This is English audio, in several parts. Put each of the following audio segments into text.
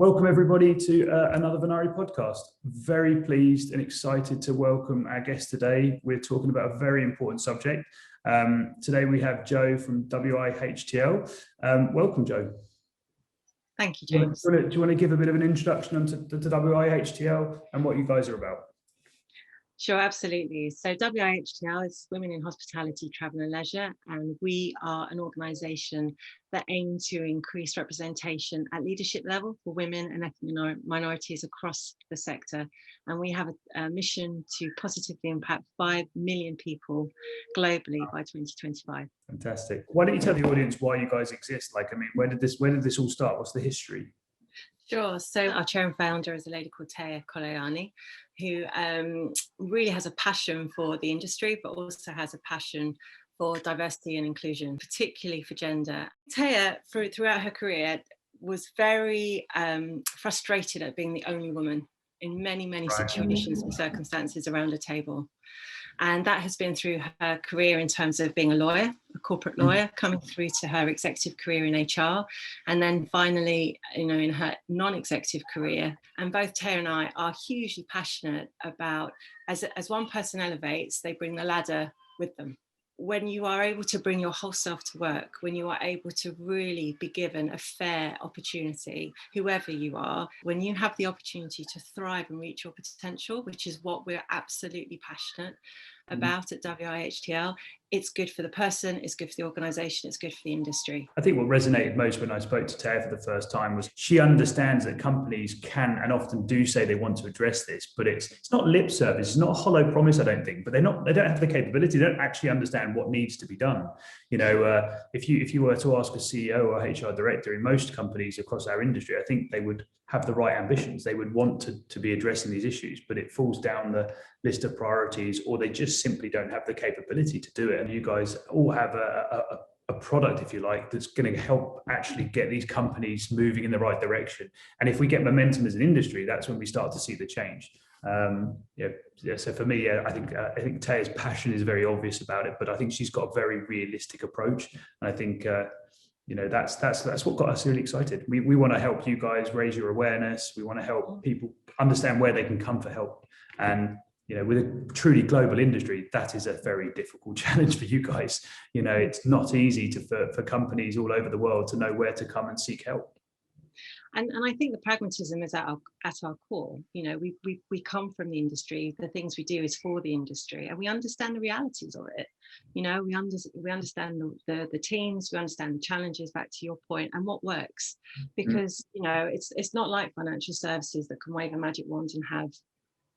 Welcome everybody to another Venari Podcast. Very pleased and excited to welcome our guest today. We're talking about a very important subject. Today we have Jo from WiHTL. Welcome, Jo. Thank you, James. Do you want to give a bit of an introduction to WiHTL and what you guys are about? Sure, absolutely. So WiHTL is Women in Hospitality, Travel and Leisure, and we are an organisation that aims to increase representation at leadership level for women and ethnic minorities across the sector. And we have a mission to positively impact 5 million people globally by 2025. Fantastic. Why don't you tell the audience why you guys exist? Where did this all start? What's the history? Sure. So our chair and founder is a lady called Taya Kolayani, who really has a passion for the industry, but also has a passion for diversity and inclusion, particularly for gender. Taya, throughout her career, was very frustrated at being the only woman in many situations and circumstances around a table. And that has been through her career in terms of being a lawyer, a corporate lawyer, coming through to her executive career in HR, and then finally, in her non-executive career. And both Taya and I are hugely passionate about, as one person elevates, they bring the ladder with them. When you are able to bring your whole self to work, when you are able to really be given a fair opportunity, whoever you are, when you have the opportunity to thrive and reach your potential, which is what we're absolutely passionate about at WiHTL, it's good for the person, it's good for the organisation, it's good for the industry. I think what resonated most when I spoke to Taya for the first time was she understands that companies can and often do say they want to address this, but it's not lip service, it's not a hollow promise, I don't think, but they don't have the capability, they don't actually understand what needs to be done. If you were to ask a CEO or HR director in most companies across our industry, I think they would have the right ambitions. They would want to be addressing these issues, but it falls down the list of priorities, or they just simply don't have the capability to do it. And you guys all have a product, if you like, that's going to help actually get these companies moving in the right direction. And if we get momentum as an industry, that's when we start to see the change. So for me, I think Taya's passion is very obvious about it, but I think she's got a very realistic approach. And I think that's what got us really excited. We want to help you guys raise your awareness. We want to help people understand where they can come for help. And with a truly global industry, that is a very difficult challenge for you guys. It's not easy for companies all over the world to know where to come and seek help. And I think the pragmatism is at our core. We come from the industry. The things we do is for the industry, and we understand the realities of it. We understand the teams, we understand the challenges. Back to your point, and what works, because it's not like financial services that can wave a magic wand and have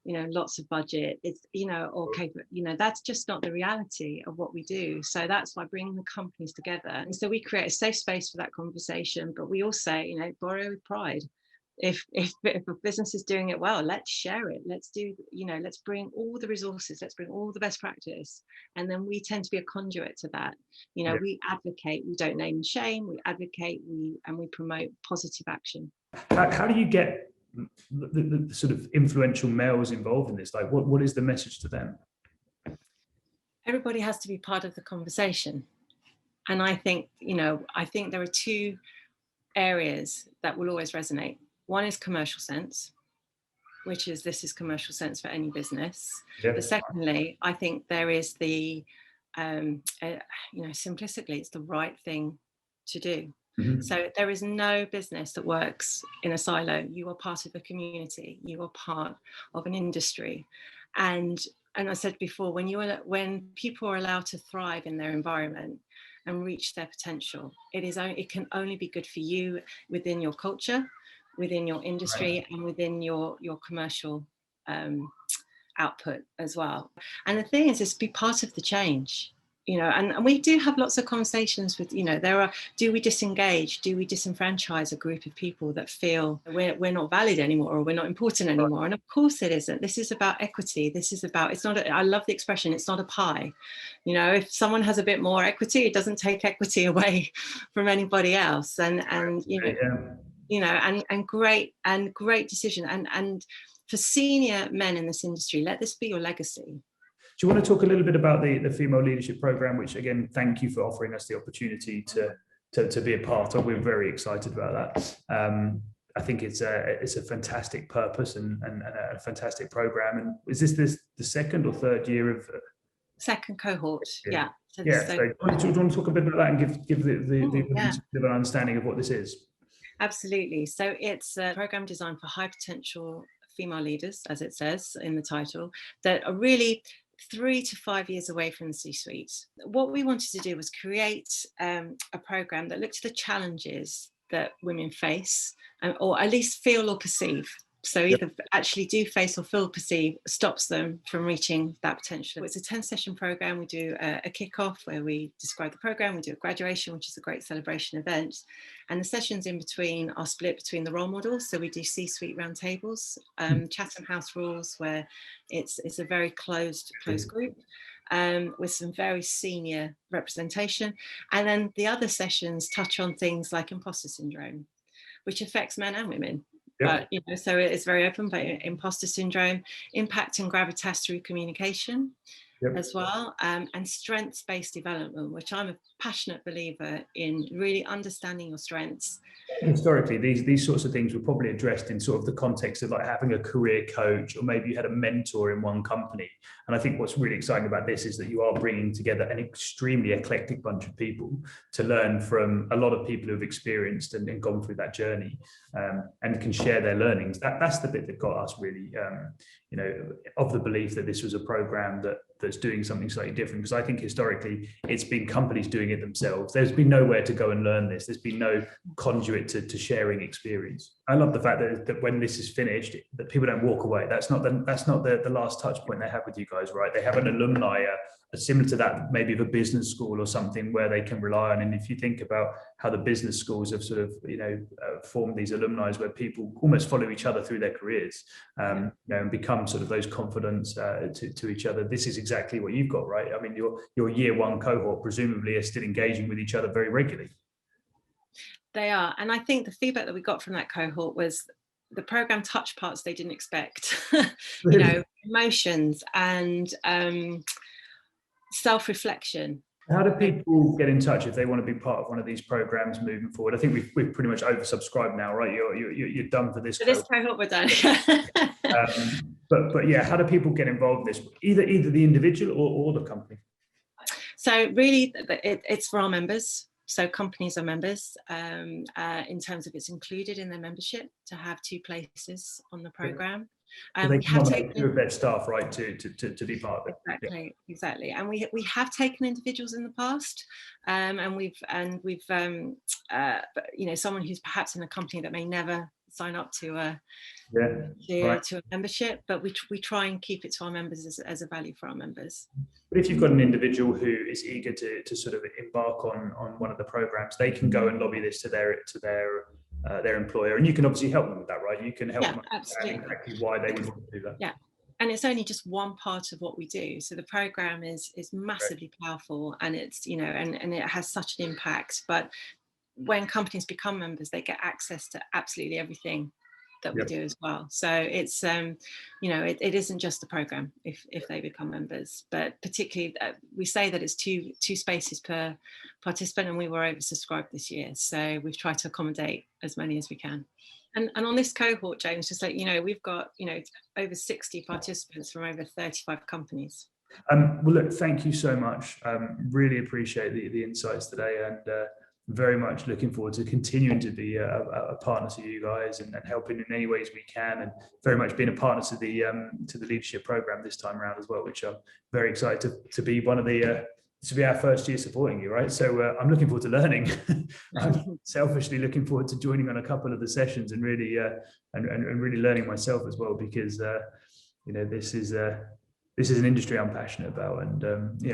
lots of budget. It's that's just not the reality of what we do. So that's why bringing the companies together, and so we create a safe space for that conversation, but we all say, borrow with pride. If a business is doing it well, let's share it. Let's bring all the resources, let's bring all the best practice, and then we tend to be a conduit to that. We advocate, we don't name and shame, we advocate, we promote positive action. How do you get the sort of influential males involved in this? Like, what is the message to them? Everybody has to be part of the conversation, and I think there are two areas that will always resonate. One is commercial sense, which is this is commercial sense for any business. But secondly, I think there is the simplistically, it's the right thing to do. Mm-hmm. So there is no business that works in a silo. You are part of a community. You are part of an industry, and I said before, when people are allowed to thrive in their environment and reach their potential, it can only be good for you within your culture, within your industry, and within your commercial output as well. And the thing is be part of the change. And we do have lots of conversations with, do we disengage? Do we disenfranchise a group of people that feel we're not valid anymore, or we're not important anymore? And of course it isn't. This is about equity. I love the expression, it's not a pie. If someone has a bit more equity, it doesn't take equity away from anybody else. And great decision. And for senior men in this industry, let this be your legacy. Do you want to talk a little bit about the Female Leadership Programme, which again, thank you for offering us the opportunity to be a part of. We're very excited about that. I think it's a fantastic purpose and a fantastic program. And is this the second or third year of? Second cohort, yeah. So do you want to talk a bit about that and give the audience a bit of an understanding of what this is? Absolutely. So it's a program designed for high potential female leaders, as it says in the title, that are really 3 to 5 years away from the C-suite. What we wanted to do was create a program that looked at the challenges that women face, or at least feel or perceive. So either actually do face or feel perceive stops them from reaching that potential. It's a 10-session program. We do a kickoff where we describe the program. We do a graduation, which is a great celebration event. And the sessions in between are split between the role models. So we do C-suite roundtables, Chatham House rules, where it's a very closed group. With some very senior representation. And then the other sessions touch on things like imposter syndrome, which affects men and women. So it's very open, but imposter syndrome, impact and gravitas through communication as well, and strengths-based development, which I'm a passionate believer in, really understanding your strengths. Historically, these sorts of things were probably addressed in sort of the context of like having a career coach, or maybe you had a mentor in one company. And I think what's really exciting about this is that you are bringing together an extremely eclectic bunch of people to learn from a lot of people who've experienced and gone through that journey, and can share their learnings. That's the bit that got us really, of the belief that this was a program that's doing something slightly different. Because I think historically it's been companies doing it themselves. There's been nowhere to go and learn this. There's been no conduit to sharing experience. I love the fact that when this is finished, that people don't walk away. That's not the last touch point they have with you guys, right? They have an alumni, similar to that maybe of a business school or something where they can rely on. And if you think about how the business schools have sort of formed these alumni where people almost follow each other through their careers, and become sort of those confidants to each other. This is exactly what you've got, right? I mean, your year one cohort presumably are still engaging with each other very regularly. They are. And I think the feedback that we got from that cohort was the program touched parts they didn't expect. Really? Emotions and self-reflection. How do people get in touch if they want to be part of one of these programs moving forward? I think we've pretty much oversubscribed now, right? You're done for this. For this cohort, we're done. But yeah, how do people get involved in this? Either the individual or the company. So really, it's for our members. So companies are members, in terms of it's included in their membership to have 2 places on the program. So they can nominate 2 of their staff, right, to be part of it. Exactly. And we have taken individuals in the past, and we've someone who's perhaps in a company that may never sign up to a membership, but we try and keep it to our members as a value for our members. But if you've got an individual who is eager to sort of embark on one of the programs, they can go and lobby this to their employer, and you can obviously help them with that, right? You can help them understand exactly why they would want to do that. Yeah. And it's only just one part of what we do. So the program is massively powerful, and it's, and it has such an impact. But when companies become members, they get access to absolutely everything that we do as well. So it's, it isn't just the program if they become members, but particularly we say that it's two spaces per participant, and we were oversubscribed this year. So we've tried to accommodate as many as we can. And on this cohort, James, just like, we've got, over 60 participants from over 35 companies. Well, look, thank you so much. Really appreciate the insights today, and very much looking forward to continuing to be a partner to you guys and helping in any ways we can, and very much being a partner to the leadership program this time around as well, which I'm very excited to be one of the to be our first year supporting you, right? So I'm looking forward to learning. I'm selfishly looking forward to joining on a couple of the sessions and really and really learning myself as well, because this is an industry I'm passionate about, and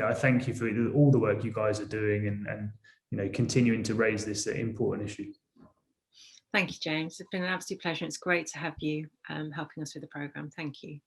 I thank you for all the work you guys are doing and continuing to raise this important issue. Thank you, James. It's been an absolute pleasure. It's great to have you helping us with the program. Thank you.